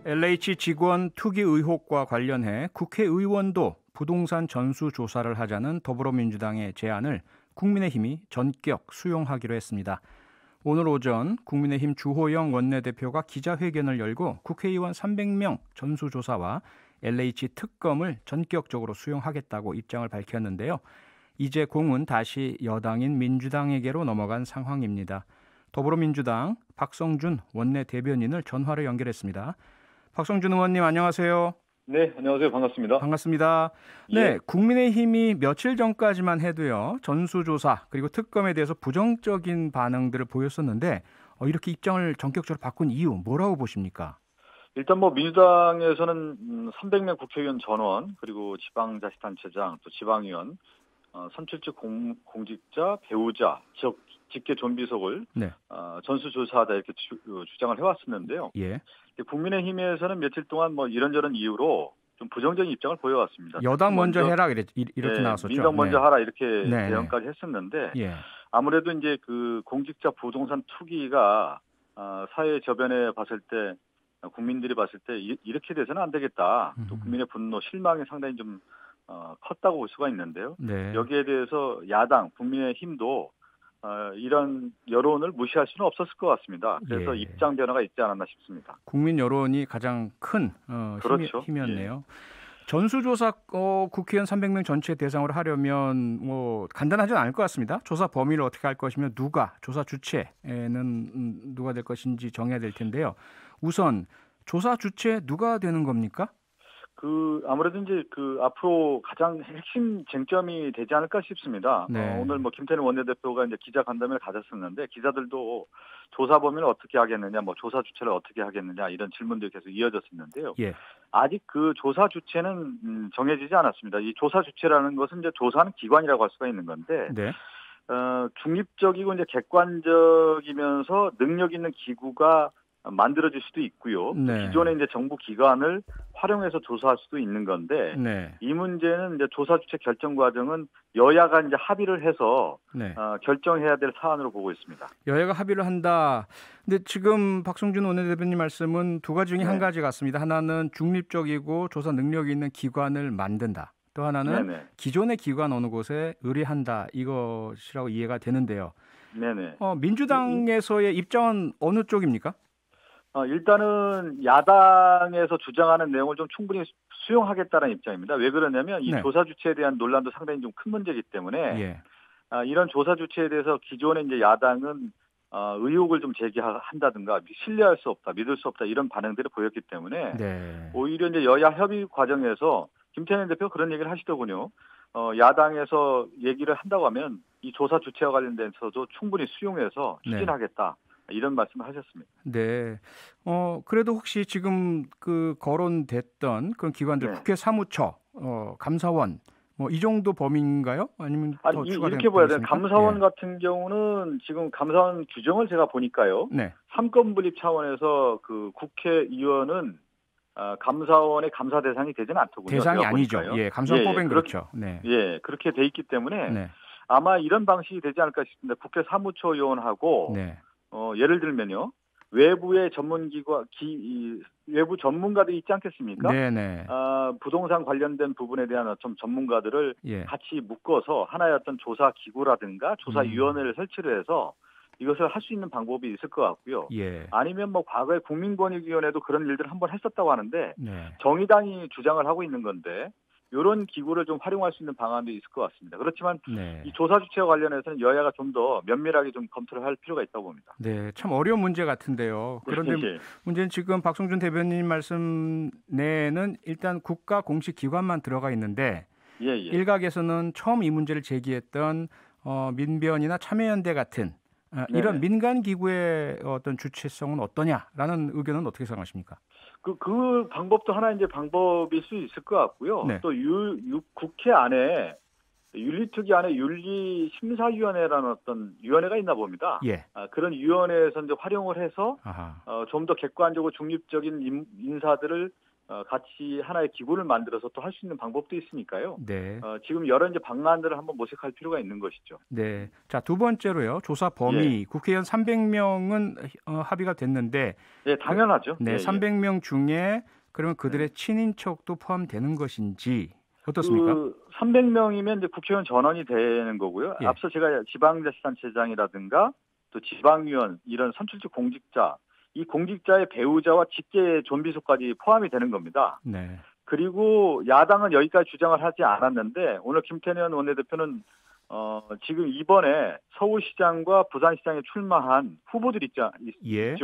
LH 직원 투기 의혹과 관련해 국회의원도 부동산 전수조사를 하자는 더불어민주당의 제안을 국민의힘이 전격 수용하기로 했습니다. 오늘 오전 국민의힘 주호영 원내대표가 기자회견을 열고 국회의원 300명 전수조사와 LH 특검을 전격적으로 수용하겠다고 입장을 밝혔는데요. 이제 공은 다시 여당인 민주당에게로 넘어간 상황입니다. 더불어민주당 박성준 원내대변인을 전화로 연결했습니다. 박성준 의원님 안녕하세요. 네, 안녕하세요. 반갑습니다. 반갑습니다. 네, 예. 국민의힘이 며칠 전까지만 해도요. 전수조사 그리고 특검에 대해서 부정적인 반응들을 보였었는데 이렇게 입장을 전격적으로 바꾼 이유 뭐라고 보십니까? 일단 민주당에서는 300명 국회의원 전원 그리고 지방자치단체장 또 지방의원 선출직 공직자, 배우자, 직계 존비속을 네. 전수조사하다 이렇게 주장을 해왔었는데요. 예. 국민의힘에서는 며칠 동안 이런저런 이유로 좀 부정적인 입장을 보여왔습니다. 여당 먼저 해라 이렇게 나왔었죠. 민당 먼저 네. 하라 이렇게 네. 대응까지 했었는데 예. 아무래도 이제 그 공직자 부동산 투기가 사회 저변에 봤을 때 국민들이 봤을 때 이렇게 돼서는 안 되겠다. 또 국민의 분노, 실망이 상당히 좀 컸다고 볼 수가 있는데요. 네. 여기에 대해서 야당, 국민의힘도 이런 여론을 무시할 수는 없었을 것 같습니다. 그래서 예. 입장 변화가 있지 않았나 싶습니다. 국민 여론이 가장 큰 그렇죠. 힘이었네요. 전수조사 국회의원 300명 전체 대상으로 하려면 간단하지는 않을 것 같습니다. 조사 범위를 어떻게 할 것이며 누가 조사 주체는 누가 될 것인지 정해야 될 텐데요. 우선 조사 주체 누가 되는 겁니까? 아무래도 이제 앞으로 가장 핵심 쟁점이 되지 않을까 싶습니다. 네. 오늘 김태년 원내대표가 이제 기자 간담회를 가졌었는데 기자들도 조사 범위를 어떻게 하겠느냐, 조사 주체를 어떻게 하겠느냐 이런 질문들이 계속 이어졌었는데요. 예. 아직 그 조사 주체는 정해지지 않았습니다. 이 조사 주체라는 것은 이제 조사하는 기관이라고 할 수가 있는 건데, 네. 중립적이고 이제 객관적이면서 능력 있는 기구가 만들어질 수도 있고요. 네. 기존의 이제 정부 기관을 활용해서 조사할 수도 있는 건데, 네. 이 문제는 이제 조사 주체 결정 과정은 여야가 이제 합의를 해서 네. 결정해야 될 사안으로 보고 있습니다. 여야가 합의를 한다. 근데 지금 박성준 원내대표님 말씀은 두 가지 중에 한 가지 같습니다. 하나는 중립적이고 조사 능력이 있는 기관을 만든다. 또 하나는 네네. 기존의 기관 어느 곳에 의뢰한다. 이것이라고 이해가 되는데요. 네네. 민주당에서의 입장은 어느 쪽입니까? 일단은 야당에서 주장하는 내용을 좀 충분히 수용하겠다는 입장입니다. 왜 그러냐면 이 네. 조사 주체에 대한 논란도 상당히 좀 큰 문제이기 때문에 예. 이런 조사 주체에 대해서 기존의 이제 야당은 의혹을 좀 제기한다든가 신뢰할 수 없다, 믿을 수 없다 이런 반응들을 보였기 때문에 네. 오히려 이제 여야 협의 과정에서 김태년 대표가 그런 얘기를 하시더군요. 야당에서 얘기를 한다고 하면 이 조사 주체와 관련돼서도 충분히 수용해서 추진하겠다. 이런 말씀을 하셨습니다. 네. 그래도 혹시 지금 거론됐던 그런 기관들, 네. 국회 사무처, 감사원, 이 정도 범위인가요? 아니면 더 추가된 이렇게 봐야 돼요. 있습니까? 감사원 예. 같은 경우는 지금 감사원 규정을 제가 보니까요. 네. 삼권 분립 차원에서 국회의원은 감사원의 감사 대상이 되지는 않더군요. 대상이 아니죠. 보니까요. 예, 감사원법엔 그렇죠. 네. 예, 그렇게 돼 있기 때문에 네. 아마 이런 방식이 되지 않을까 싶습니다. 국회 사무처 요원하고 네. 예를 들면요. 외부의 전문기관, 외부 전문가들이 있지 않겠습니까? 네네. 부동산 관련된 부분에 대한 좀 전문가들을 예. 같이 묶어서 하나의 어떤 조사 기구라든가 조사위원회를 설치를 해서 이것을 할 수 있는 방법이 있을 것 같고요. 예. 아니면 과거에 국민권익위원회도 그런 일들을 한번 했었다고 하는데 네. 정의당이 주장을 하고 있는 건데 이런 기구를 좀 활용할 수 있는 방안도 있을 것 같습니다. 그렇지만 네. 이 조사 주체와 관련해서는 여야가 좀 더 면밀하게 좀 검토를 할 필요가 있다고 봅니다. 네, 참 어려운 문제 같은데요. 그런데 예. 문제는 지금 박성준 대변인 말씀 내에는 일단 국가 공식 기관만 들어가 있는데 예. 일각에서는 처음 이 문제를 제기했던 민변이나 참여연대 같은 이런 민간 기구의 어떤 주체성은 어떠냐라는 의견은 어떻게 생각하십니까? 그 방법도 하나 이제 방법일 수 있을 것 같고요. 네. 또 국회 안에 윤리특위 안에 윤리심사위원회라는 어떤 위원회가 있나 봅니다. 예. 그런 위원회에서 이제 활용을 해서 좀 더 객관적으로 중립적인 인사들을 같이 하나의 기구를 만들어서 또 할 수 있는 방법도 있으니까요. 네. 지금 여러 이제 방안들을 한번 모색할 필요가 있는 것이죠. 네. 자, 두 번째로요. 조사 범위 예. 국회의원 300명은 합의가 됐는데 예, 당연하죠. 네, 예, 예. 300명 중에 그러면 그들의 친인척도 포함되는 것인지 어떻습니까? 300명이면 이제 국회의원 전원이 되는 거고요. 예. 앞서 제가 지방자치단체장이라든가 또 지방위원 이런 선출직 공직자, 이 공직자의 배우자와 직계 존비속까지 포함이 되는 겁니다. 네. 그리고 야당은 여기까지 주장을 하지 않았는데 오늘 김태년 원내대표는 지금 이번에 서울시장과 부산시장에 출마한 후보들 있죠. 예.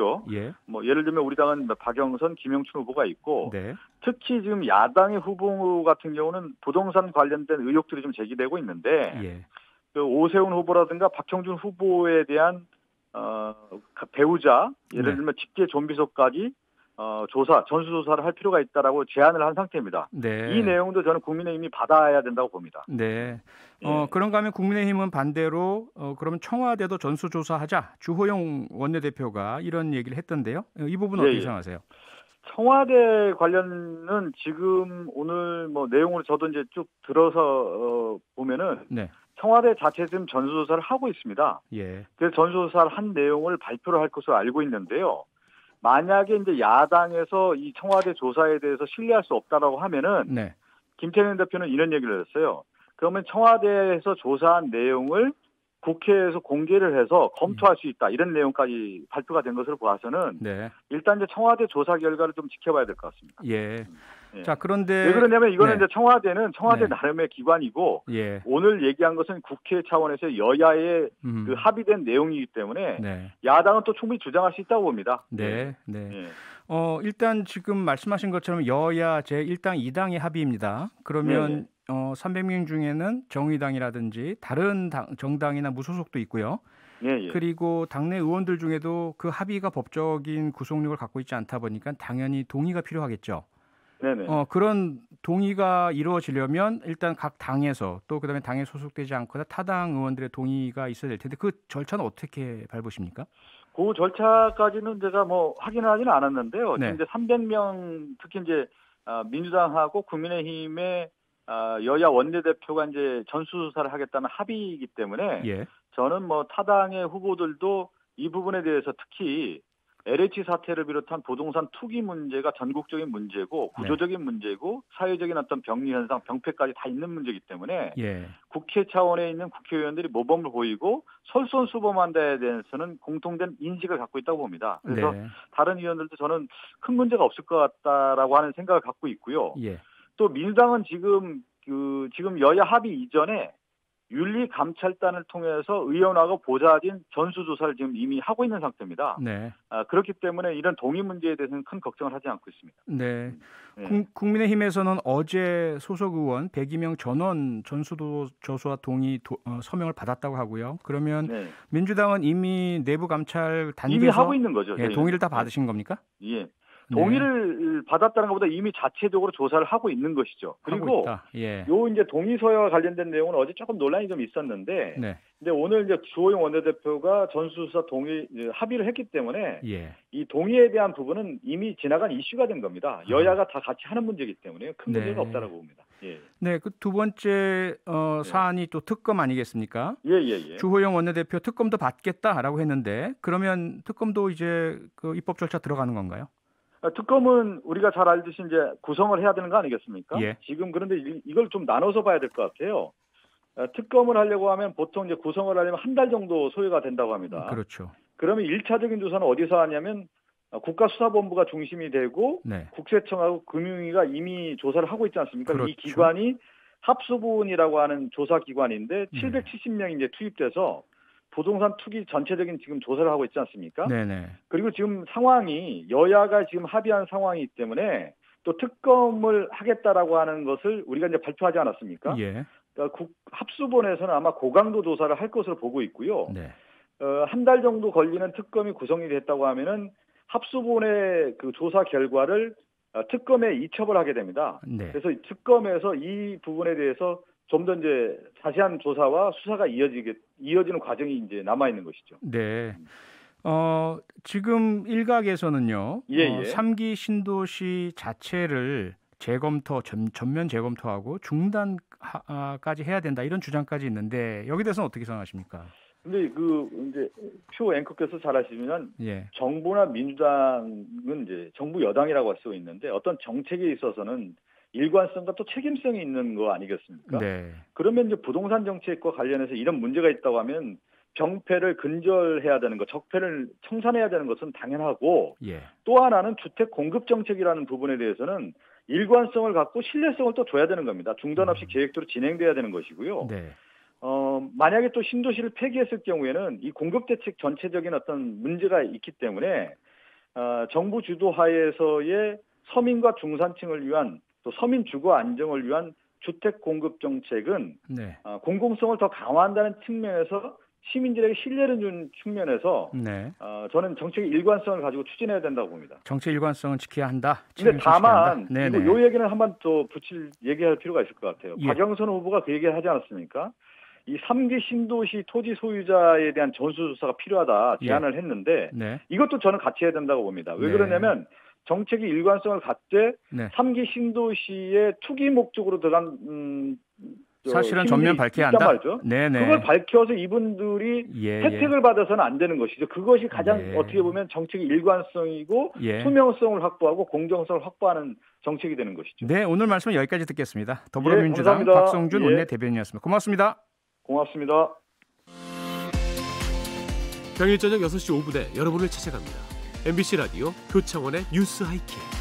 뭐 예를 들면 우리 당은 박영선, 김영춘 후보가 있고 네. 특히 지금 야당의 후보 같은 경우는 부동산 관련된 의혹들이 좀 제기되고 있는데 예. 그 오세훈 후보라든가 박형준 후보에 대한 배우자 예를 들면 직계 존비속까지 전수조사를 할 필요가 있다라고 제안을 한 상태입니다. 네. 이 내용도 저는 국민의힘이 받아야 된다고 봅니다. 네. 예. 그런가 하면 국민의힘은 반대로 그러면 청와대도 전수조사하자. 주호영 원내대표가 이런 얘기를 했던데요. 이 부분은 어떻게 생각하세요? 청와대 관련은 지금 오늘 뭐 내용을 저도 이제 쭉 들어서 보면은 네. 청와대 자체 지금 전수조사를 하고 있습니다. 예. 그래서 전수조사를 한 내용을 발표를 할 것으로 알고 있는데요. 만약에 이제 야당에서 이 청와대 조사에 대해서 신뢰할 수 없다라고 하면은 네. 김태년 대표는 이런 얘기를 했어요. 그러면 청와대에서 조사한 내용을 국회에서 공개를 해서 검토할 수 있다. 이런 내용까지 발표가 된 것으로 봐서는 네. 일단 이제 청와대 조사 결과를 좀 지켜봐야 될 것 같습니다. 예. 예. 자, 그런데 왜 그러냐면 이거는 네. 이제 청와대는 청와대 네. 나름의 기관이고 예. 오늘 얘기한 것은 국회 차원에서 여야의 그 합의된 내용이기 때문에 네. 야당은 또 충분히 주장할 수 있다고 봅니다. 네. 네. 예. 일단 지금 말씀하신 것처럼 여야 제1당 2당의 합의입니다. 그러면 300명 중에는 정의당이라든지 다른 정당이나 무소속도 있고요. 예. 그리고 당내 의원들 중에도 그 합의가 법적인 구속력을 갖고 있지 않다 보니까 당연히 동의가 필요하겠죠. 네네. 그런 동의가 이루어지려면 일단 각 당에서 또 그다음에 당에 소속되지 않거나 타당 의원들의 동의가 있어야 될 텐데 그 절차는 어떻게 밟으십니까? 그 절차까지는 제가 뭐 확인을 하지는 않았는데요. 네. 지금 이제 300명 특히 이제 민주당하고 국민의힘의 여야 원내대표가 이제 전수조사를 하겠다는 합의이기 때문에 예. 저는 뭐 타당의 후보들도 이 부분에 대해서 특히 LH 사태를 비롯한 부동산 투기 문제가 전국적인 문제고 구조적인 문제고 사회적인 어떤 병리 현상, 병폐까지 다 있는 문제이기 때문에 국회 차원에 있는 국회의원들이 모범을 보이고 솔선수범한 데에 대해서는 공통된 인식을 갖고 있다고 봅니다. 그래서 다른 의원들도 저는 큰 문제가 없을 것 같다라고 하는 생각을 갖고 있고요. 또 민주당은 지금 여야 합의 이전에 윤리감찰단을 통해서 의원하고 보좌진 전수조사를 지금 이미 하고 있는 상태입니다. 네. 그렇기 때문에 이런 동의 문제에 대해서는 큰 걱정을 하지 않고 있습니다. 네. 국민의힘에서는 어제 소속 의원 102명 전원 전수조사 동의 서명을 받았다고 하고요. 그러면 민주당은 이미 내부 감찰 단계에서 이미 하고 있는 거죠. 동의를 다 받으신 겁니까? 예. 동의를 받았다는 것보다 이미 자체적으로 조사를 하고 있는 것이죠. 그리고 요 이제 동의서와 관련된 내용은 어제 조금 논란이 좀 있었는데, 근데 오늘 이제 주호영 원내대표가 전수조사 동의 합의를 했기 때문에 이 동의에 대한 부분은 이미 지나간 이슈가 된 겁니다. 여야가 다 같이 하는 문제이기 때문에 큰 문제가 없다라고 봅니다. 네, 그 두 번째 사안이 또 특검 아니겠습니까? 주호영 원내대표 특검도 받겠다라고 했는데 그러면 특검도 이제 그 입법 절차 들어가는 건가요? 특검은 우리가 잘 알듯이 이제 구성을 해야 되는 거 아니겠습니까? 지금 그런데 이걸 좀 나눠서 봐야 될 것 같아요. 특검을 하려고 하면 보통 이제 구성을 하려면 한 달 정도 소요가 된다고 합니다. 그렇죠. 그러면 1차적인 조사는 어디서 하냐면 국가수사본부가 중심이 되고 국세청하고 금융위가 이미 조사를 하고 있지 않습니까? 그렇죠. 이 기관이 합수부원이라고 하는 조사 기관인데 770명이 이제 투입돼서 부동산 투기 전체적인 지금 조사를 하고 있지 않습니까? 그리고 지금 상황이 여야가 지금 합의한 상황이기 때문에 또 특검을 하겠다라고 하는 것을 우리가 이제 발표하지 않았습니까? 그러니까 합수본에서는 아마 고강도 조사를 할 것으로 보고 있고요. 한 달 정도 걸리는 특검이 구성이 됐다고 하면은 합수본의 그 조사 결과를 특검에 이첩을 하게 됩니다. 그래서 특검에서 이 부분에 대해서 좀 더 이제 자세한 조사와 수사가 이어지는 과정이 이제 남아 있는 것이죠. 네. 지금 일각에서는요. 예. 3기 신도시 자체를 전면 재검토하고 중단까지 해야 된다 이런 주장까지 있는데 여기 대해서는 어떻게 생각하십니까? 근데 이제 표 앵커께서 잘 아시면 예. 정부나 민주당은 이제 정부 여당이라고 할 수 있는데 어떤 정책에 있어서는 일관성과 또 책임성이 있는 거 아니겠습니까? 네. 그러면 이제 부동산 정책과 관련해서 이런 문제가 있다고 하면 병폐를 근절해야 되는 것, 적폐를 청산해야 되는 것은 당연하고 예. 또 하나는 주택 공급 정책이라는 부분에 대해서는 일관성을 갖고 신뢰성을 또 줘야 되는 겁니다. 중단 없이 계획대로 진행돼야 되는 것이고요. 네. 만약에 또 신도시를 폐기했을 경우에는 이 공급 대책 전체적인 어떤 문제가 있기 때문에 정부 주도하에서의 서민과 중산층을 위한 또 서민 주거 안정을 위한 주택 공급 정책은 네. 공공성을 더 강화한다는 측면에서 시민들에게 신뢰를 준 측면에서 네. 저는 정책의 일관성을 가지고 추진해야 된다고 봅니다. 정책 일관성은 지켜야 한다. 근데 다만 네네. 요 얘기는 한번 더 얘기할 필요가 있을 것 같아요. 예. 박영선 후보가 그 얘기를 하지 않았습니까? 이 3기 신도시 토지 소유자에 대한 전수조사가 필요하다 제안을 했는데 네. 이것도 저는 같이 해야 된다고 봅니다. 왜 네. 그러냐면 정책이 일관성을 갖되 네. 3기 신도시의 투기 목적으로 들어간 사실은 전면 밝혀야 한다. 말이죠. 네네. 그걸 밝혀서 이분들이 혜택을 받아서는 안 되는 것이죠. 그것이 가장 어떻게 보면 정책의 일관성이고 투명성을 확보하고 공정성을 확보하는 정책이 되는 것이죠. 네, 오늘 말씀은 여기까지 듣겠습니다. 더불어민주당 박성준 원내대변인이었습니다. 고맙습니다. 고맙습니다. 평일 저녁 6시 5분에 여러분을 찾아갑니다. MBC 라디오 표창원의 뉴스 하이킥.